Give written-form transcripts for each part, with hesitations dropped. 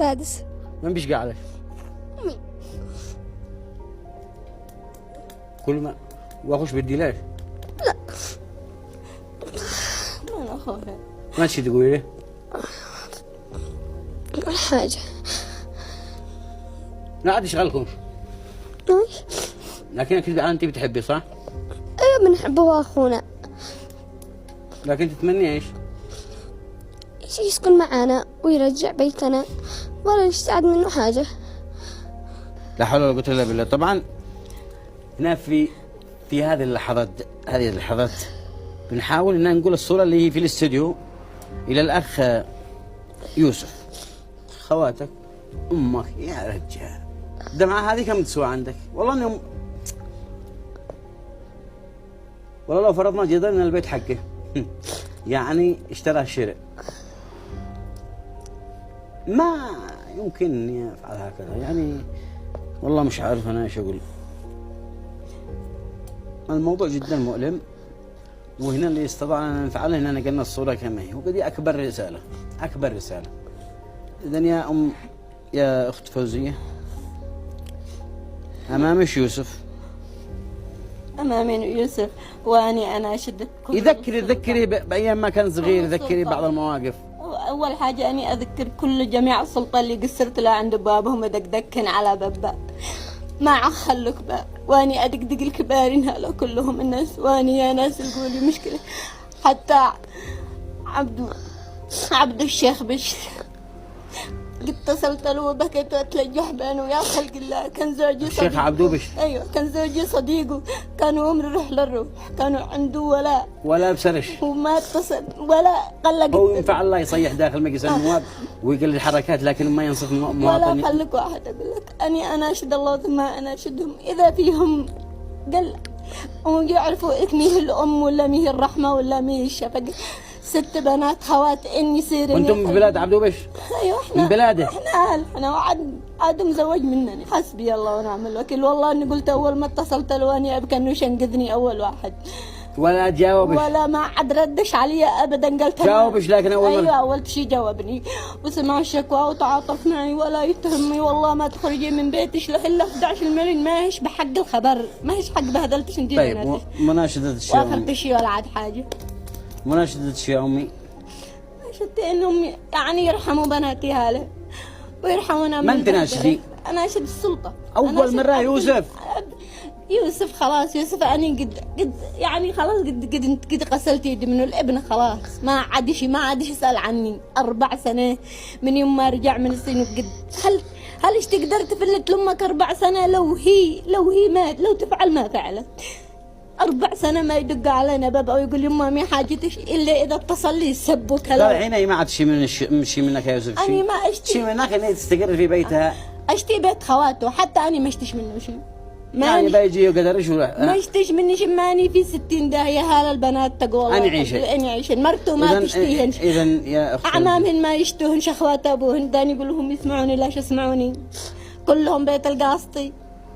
سادس. من بيشقى عليك؟ أمي. كل ما واخوش بدي ليش؟ لا ما أنا أخوها. ما تشي تقولي لي؟ ولا حاجة. لا عاد يشغلكمش. ماشي. لكن أكيد أنت بتحبي صح؟ أيوة بنحبه وأخونا. لكن تتمني إيش؟ يسكن معانا ويرجع بيتنا ولا نستعد منه حاجة. لا حول ولا قوة إلا بالله. طبعا هنا في هذه اللحظات بنحاول ان نقول الصورة اللي هي في الاستوديو الى الاخ يوسف. خواتك امك يا رجال الدمعة هذه كم تسوى عندك؟ والله انهم والله لو فرضنا جدلا ان البيت حقه يعني اشترى شراء ما يمكن اني افعل هكذا يعني. والله مش عارف انا ايش اقول. الموضوع جدا مؤلم، وهنا اللي استطعنا ان نفعله اننا نقلنا الصوره كما هي، وقد اكبر رساله. اذا يا اخت فوزيه امامش يوسف. امامي يوسف واني انا اشد. ذكري بايام ما كان صغير، ذكري بعض المواقف. اول حاجه اني اذكر كل جميع السلطه اللي قصرت لها عند بابهم دقدقن على باب ما عخلك باب، واني ادقدق الكبارين هلا كلهم الناس، واني يا ناس يقولوا مشكله. حتى عبد الشيخ بشر قد اتصلت له وبكيت واتلجح بانه يا خلق الله كان زوجي الشيخ عبدو بشر. ايوه كان زوجي صديقه، كانوا عمري روح للروح، كانوا عنده ولا بسرش وما اتصل ولا قلق. هو ينفع الله يصيح داخل مجلس النواب ويقل الحركات لكن ما ينصف مواطن. ولا خليك واحد اقول لك اني اناشد الله ثم اناشدهم اذا فيهم قل ويعرفوا ميه الام ولا ميه الرحمه ولا ميه الشفقه. 6 بنات خوات اني سيرين. وانتم من بلاد عبدو بشر؟ ايوه احنا من بلاده. احنا وعد مزوج منني. حسبي الله ونعم الوكيل. والله اني قلت اول ما اتصلت له اني ابكى انه يشنقذني اول واحد. ولا جاوبش ولا ما عاد ردش علي ابدا. قلت جاوبش لكن ايوه اول شيء جاوبني وسمع الشكوى وتعاطف معي ولا يتهمني. والله ما تخرجي من بيتش الا 11 مليون ما هيش بحق الخبر، ما هيش حق بهدلتش انتي. طيب مناشدة الشيء واخرت شيء ولا عاد حاجه. مناشدة الشيء امي ناشدتي انهم يعني يرحموا بناتي هاله ويرحمونا. من تناشدي؟ اناشد السلطه. اول مرة يوسف خلاص. يوسف اني قد يعني خلاص قد غسلت يدي منه. الابن خلاص ما عاد يسال عني 4 سنين من يوم ما رجع من السجن. قد هل ايش تقدر تفلت لامك 4 سنة لو هي مات لو تفعل ما فعلت. 4 سنة ما يدق علينا باب او يقول يما مي حاجتش الا اذا اتصل لي يسب وكلام. لا الحين ما عاد شيء منك يا يوسف. اني ما اشتي شيء منك انها تستقر في بيتها. اشتي بيت خواته حتى اني ما اشتش منه شيء. يعني بيجي وقدرش ولا ما يشتيش مني شيء. ماني في 60 داهية هالا البنات تقول أنا عيشن مرته ما تشتيهن. إذا يا أختي أعمامهن ما يشتوهن شخوات أبوهن. داني يقول لهم يسمعوني لاش يسمعوني. كلهم بيت القاسطي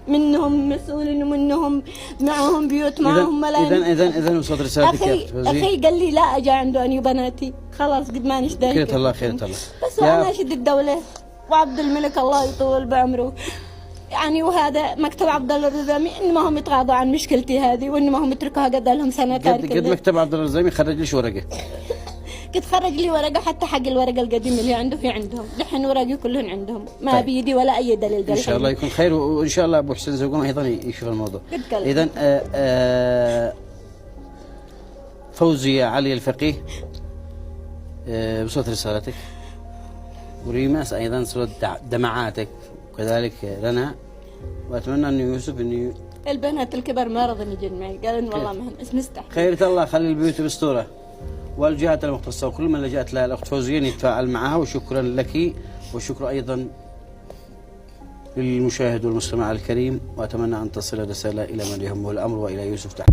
منهم مسؤولين ومنهم معهم بيوت معهم ملايين. إذا وصلت رسالتك أخي قال لي لا أجا عنده أني وبناتي خلاص قد ما نشتاق. خيرة الله خيرة الله. بس أنا أشد الدولة وعبد الملك الله يطول بعمره يعني. وهذا مكتب عبد الله الرزامي انما هم يتغاضوا عن مشكلتي هذه وانما هم يتركوها قد لهم سنه. قد مكتب عبد الله الرزامي خرج ليش ورقه؟ قد خرج لي ورقه حتى حق الورقه القديمه اللي عنده في عندهم. دحين ورقي كلهن عندهم ما طيب. بيدي ولا اي دليل. ان شاء الله يكون خير وان شاء الله ابو حسين زوقهم ايضا يشوف الموضوع. اذا فوزية علي الفقيه بصوت رسالتك وريماس ايضا صوت دمعاتك وكذلك لنا. واتمنى ان يوسف اني البنات الكبر ما رضوا يجون معي. قالوا والله ما مستحيل. خيرة الله خلي البيوت باسطوره والجهات المختصه وكل من لجأت لها الاخت فوزية يتفاعل معها. وشكرا لك وشكرا ايضا للمشاهد والمستمع الكريم. واتمنى ان تصل الرساله الى من يهمه الامر والى يوسف تحت.